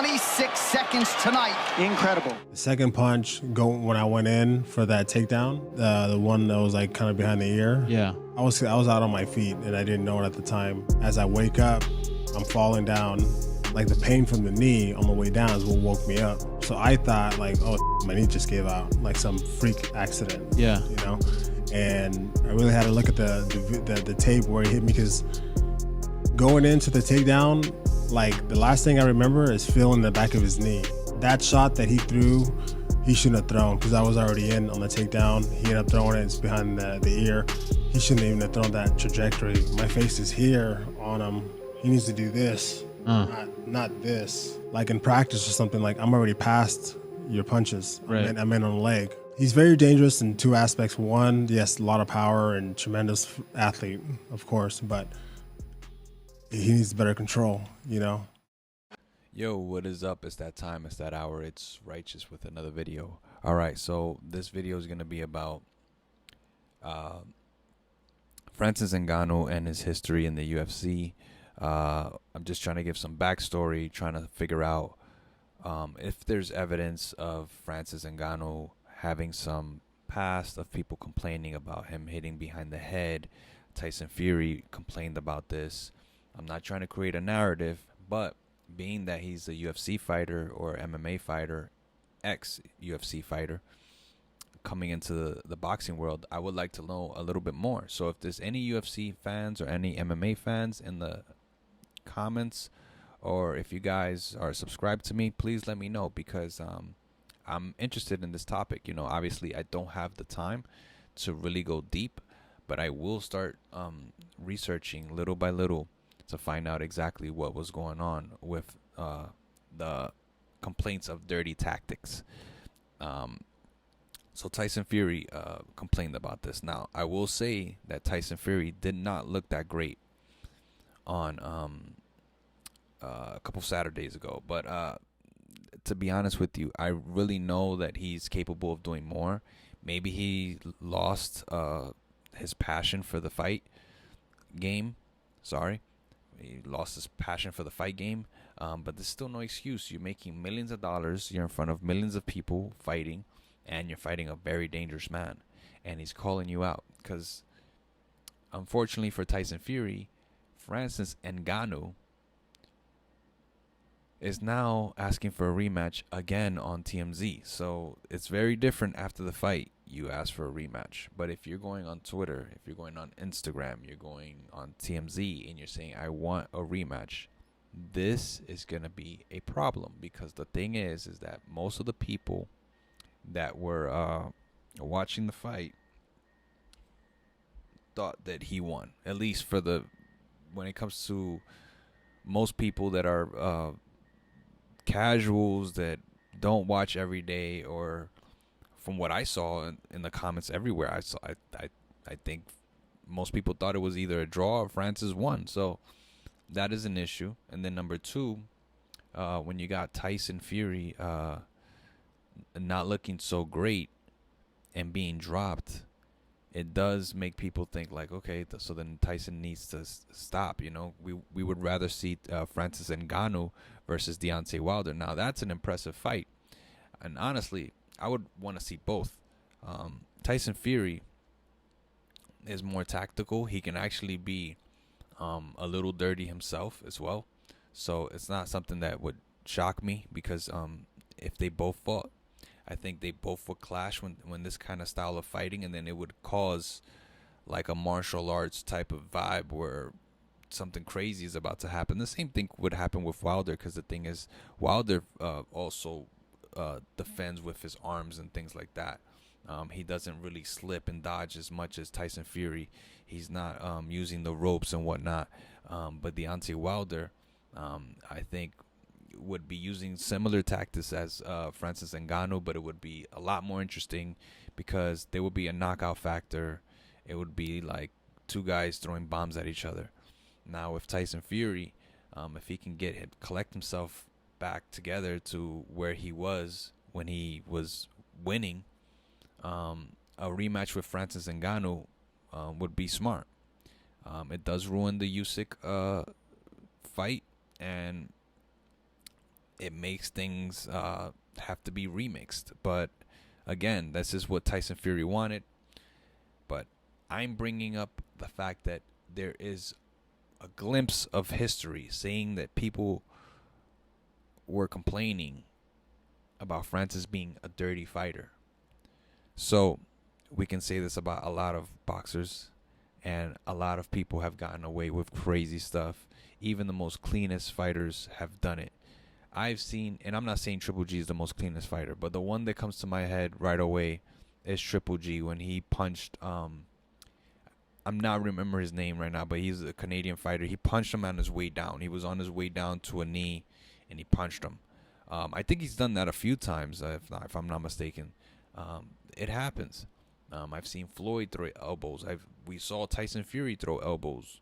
26 seconds tonight. Incredible. The second punch, when I went in for that takedown, the one that was like kind of behind the ear. Yeah. I was out on my feet and I didn't know it at the time. As I wake up, I'm falling down. Like the pain from the knee on the way down is what woke me up. So I thought like, oh, my knee just gave out, like some freak accident. Yeah. You know, and I really had to look at the tape where he hit me, because going into the takedown, like the last thing I remember is feeling the back of his knee. That shot that he threw, he shouldn't have thrown, because I was already in on the takedown. He ended up throwing it. It's behind the ear. He shouldn't even have thrown that trajectory. My face is here on him. He needs to do this, not this. Like in practice or something, like I'm already past your punches. Right. I'm in on the leg. He's very dangerous in two aspects. One, yes, a lot of power and tremendous athlete, of course, but he needs better control, you know? Yo, what is up? It's that time, it's that hour. It's Righteous with another video. All right, so this video is going to be about Francis Ngannou and his history in the UFC. I'm just trying to give some backstory, trying to figure out if there's evidence of Francis Ngannou having some past of people complaining about him hitting behind the head. Tyson Fury complained about this. I'm not trying to create a narrative, but being that he's a UFC fighter or MMA fighter, ex-UFC fighter, coming into the boxing world, I would like to know a little bit more. So if there's any UFC fans or any MMA fans in the comments, or if you guys are subscribed to me, please let me know, because I'm interested in this topic. You know, obviously I don't have the time to really go deep, but I will start researching little by little to find out exactly what was going on with the complaints of dirty tactics. So Tyson Fury complained about this. Now, I will say that Tyson Fury did not look that great on a couple Saturdays ago. But to be honest with you, I really know that he's capable of doing more. Maybe he lost his passion for the fight game. He lost his passion for the fight game. But there's still no excuse. You're making millions of dollars. You're in front of millions of people fighting. And you're fighting a very dangerous man. And he's calling you out. Because, unfortunately for Tyson Fury, Francis Ngannou is now asking for a rematch again on TMZ. So it's very different after the fight. You ask for a rematch. But if you're going on Twitter, if you're going on Instagram, you're going on TMZ, and you're saying, I want a rematch, this is going to be a problem. Because the thing is that most of the people that were watching the fight thought that he won. At least when it comes to most people that are casuals that don't watch every day, or from what I saw in the comments everywhere, I think most people thought it was either a draw or Francis won. So that is an issue. And then number two, when you got Tyson Fury not looking so great and being dropped, it does make people think like, okay, so then Tyson needs to stop. You know, we would rather see Francis Ngannou versus Deontay Wilder. Now that's an impressive fight, and honestly, I would want to see both. Tyson Fury is more tactical. He can actually be a little dirty himself as well, so it's not something that would shock me, because if they both fought, I think they both would clash when this kind of style of fighting, and then it would cause like a martial arts type of vibe where something crazy is about to happen. The same thing would happen with Wilder, because the thing is, Wilder also defends with his arms and things like that. He doesn't really slip and dodge as much as Tyson Fury. He's not using the ropes and whatnot. But Deontay Wilder, I think, would be using similar tactics as Francis Ngannou, but it would be a lot more interesting, because there would be a knockout factor. It would be like two guys throwing bombs at each other. Now with Tyson Fury, if he can collect himself back together to where he was when he was winning, a rematch with Francis Ngannou would be smart. It does ruin the Usyk fight, and it makes things have to be remixed. But again, this is what Tyson Fury wanted. But I'm bringing up the fact that there is a glimpse of history saying that people were complaining about Francis being a dirty fighter. So we can say this about a lot of boxers, and a lot of people have gotten away with crazy stuff. Even the most cleanest fighters have done it. I've seen, and I'm not saying Triple G is the most cleanest fighter, but the one that comes to my head right away is Triple G when he punched, I'm not remember his name right now, but he's a Canadian fighter. He punched him on his way down. He was on his way down to a knee, and he punched him. I think he's done that a few times, if I'm not mistaken. It happens. I've seen Floyd throw elbows. We saw Tyson Fury throw elbows.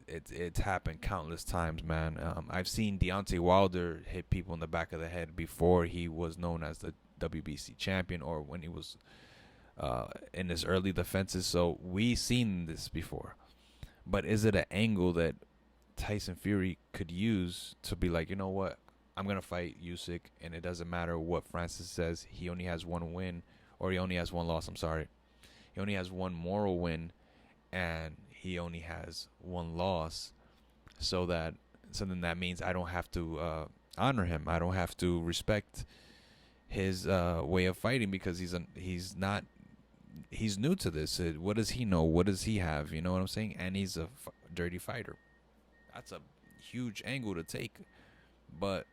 It's happened countless times, man. I've seen Deontay Wilder hit people in the back of the head before he was known as the WBC champion, or when he was in his early defenses. So we seen this before. But is it an angle that Tyson Fury could use to be like, you know what, I'm going to fight Usyk, and it doesn't matter what Francis says. He only has one win, or he only has one loss, I'm sorry. He only has one moral win, and he only has one loss. So then that means I don't have to honor him. I don't have to respect his way of fighting, because he's new to this. What does he know? What does he have? You know what I'm saying? And he's a dirty fighter. That's a huge angle to take. But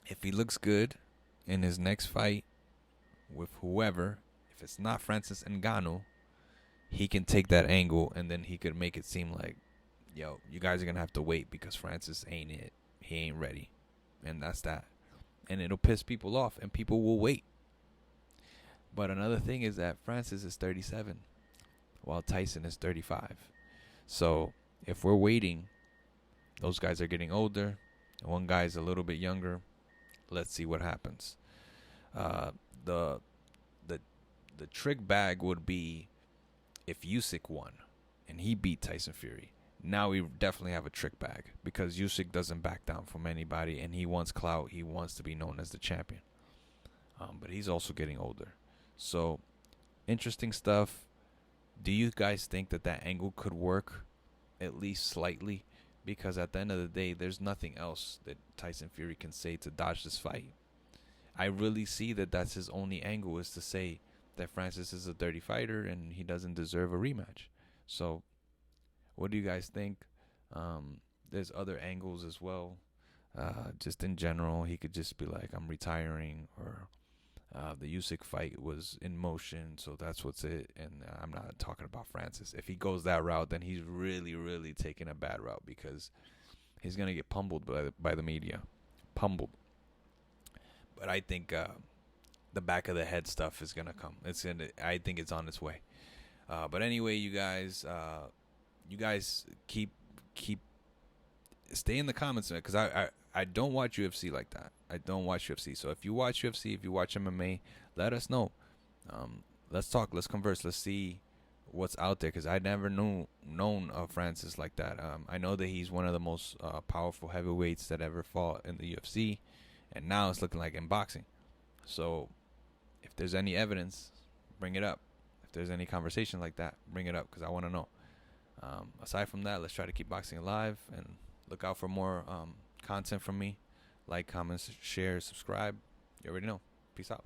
if he looks good in his next fight with whoever, if it's not Francis Ngannou, he can take that angle, and then he could make it seem like, yo, you guys are going to have to wait because Francis ain't it. He ain't ready. And that's that. And it'll piss people off, and people will wait. But another thing is that Francis is 37, while Tyson is 35. So if we're waiting, those guys are getting older. One guy's a little bit younger. Let's see what happens. The trick bag would be if Usyk won and he beat Tyson Fury. Now we definitely have a trick bag, because Usyk doesn't back down from anybody, and he wants clout. He wants to be known as the champion. But he's also getting older. So interesting stuff. Do you guys think that angle could work at least slightly? Because at the end of the day, there's nothing else that Tyson Fury can say to dodge this fight. I really see that that's his only angle, is to say that Francis is a dirty fighter and he doesn't deserve a rematch. So what do you guys think? There's other angles as well. Just in general, he could just be like, I'm retiring, or the Usyk fight was in motion, so that's what's it. And I'm not talking about Francis. If he goes that route, then he's really, really taking a bad route, because he's going to get pummeled by the media. Pummeled. But I think the back of the head stuff is going to come. I think it's on its way. But anyway, you guys keep stay in the comments, because I don't watch UFC like that. I don't watch UFC. So if you watch UFC, if you watch MMA, let us know. Let's talk. Let's converse. Let's see what's out there, because I never known of Francis like that. I know that he's one of the most powerful heavyweights that ever fought in the UFC, and now it's looking like in boxing. So if there's any evidence, bring it up. If there's any conversation like that, bring it up, because I want to know. Aside from that, let's try to keep boxing alive, and look out for more content from me. Like, comment, share, subscribe. You already know. Peace out.